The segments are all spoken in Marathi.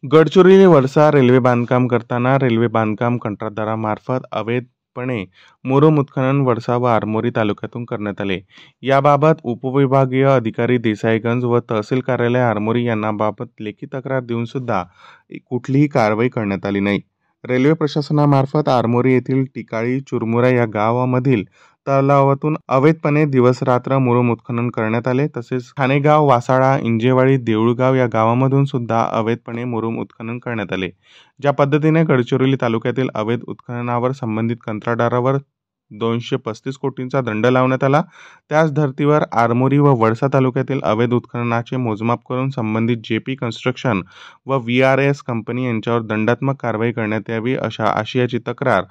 गडचिरोली वर्षा रेल्वे बांधकाम करताना रेल्वे बांधकाम कंत्राटदारामार्फत अवैधपणे मुरुम उत्खनन वर्षा व आरमोरी तालुक्यातून करण्यात आले। याबाबत उपविभागीय अधिकारी देसाईगंज व तहसील कार्यालय आरमोरी यांना बाबत लेखी तक्रार देऊन सुद्धा कुठलीही कारवाई करण्यात आली नाही। रेल्वे प्रशासनामार्फत आरमोरी येथील टिकाळी चुरमुरा या गावामधील तलावातून अवैधपणे दिवस-रात्र मुरुम उत्खनन करण्यात आले। तसेच ठाणेगाव, वासाळा, इंजेवाडी, देऊळगाव या गावांमधून सुद्धा अवैधपणे मुरुम उत्खनन करण्यात आले। ज्या पद्धतीने गडचिरोली तालुक्यातील अवैध उत्खननावर संबंधित कंत्राटदारावर 235 कोटींचा दंड लावण्यात आला, त्याच धर्तीवर आरमोरी व वडसा तालुक्यातील अवैध उत्खननाचे मोजमाप करून संबंधित जेपी कन्स्ट्रक्शन व VRS कंपनी यांच्यावर दंडात्मक कारवाई करण्यात यावी अशा आशयाची तक्रार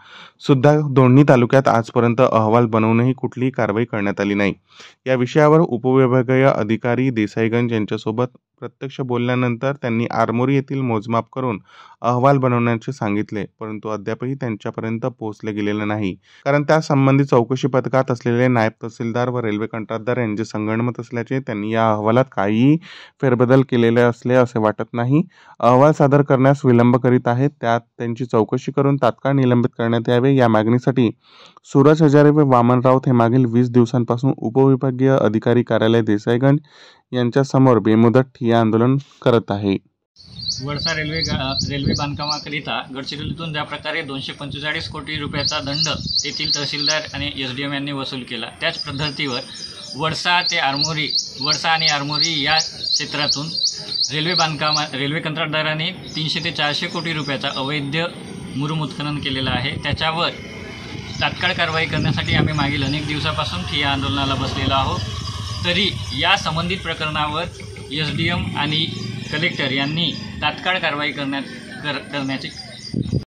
सुद्धा दोन्ही तालुक्यात आजपर्यंत अहवाल बनवूनही कुठलीही कारवाई करण्यात आली नाही। या विषयावर उपविभागीय अधिकारी देसाईगंज यांच्यासोबत प्रत्यक्ष बोलल्यानंतर त्यांनी आरमोरी येथील मोजमाप करून अहवाल बनवण्याचे सांगितले, परंतु अद्यापही त्यांच्यापर्यंत पोहोचले गेलेले नाही। कारण त्या संबंधित चौकशी पथकात असलेले नायब तहसीलदार व रेल्वे कंत्राटदार यांचे संगनमत असल्याचे त्यांनी या अहवालात काहीही फेरबदल केलेले असले असे वाटत नाही। अहवाल सादर करण्यास विलंब करीत आहेत, त्यात त्यांची चौकशी करून तात्काळ निलंबित करण्यात यावे या मागणीसाठी सूरज हजारे व वामन राऊत हे मागील 20 दिवसांपासून उपविभागीय अधिकारी कार्यालय देसाईगंज यांच्या समोर बेमुदत ठिय्या आंदोलन करत आहे। वडसा रेल्वे बांधकामाकरिता गडचिरोलीतून ज्या प्रकारे 245 कोटी रुपयाचा दंड तेथील तहसीलदार आणि SDM यांनी वसूल केला, त्याच पद्धतीवर वडसा आणि आरमोरी या क्षेत्रातून रेल्वे कंत्राटदारांनी 300 ते 400 कोटी रुपयाचा अवैध मुरुम उत्खनन केलेला आहे। त्याच्यावर तात्काळ कारवाई करण्यासाठी आम्ही मागील अनेक दिवसापासून ठिय्या आंदोलनाला बसलेलो आहोत। तरी या संबंधित प्रकरणावर SDM आणि कलेक्टर यांनी तात्काळ कारवाई करण्याची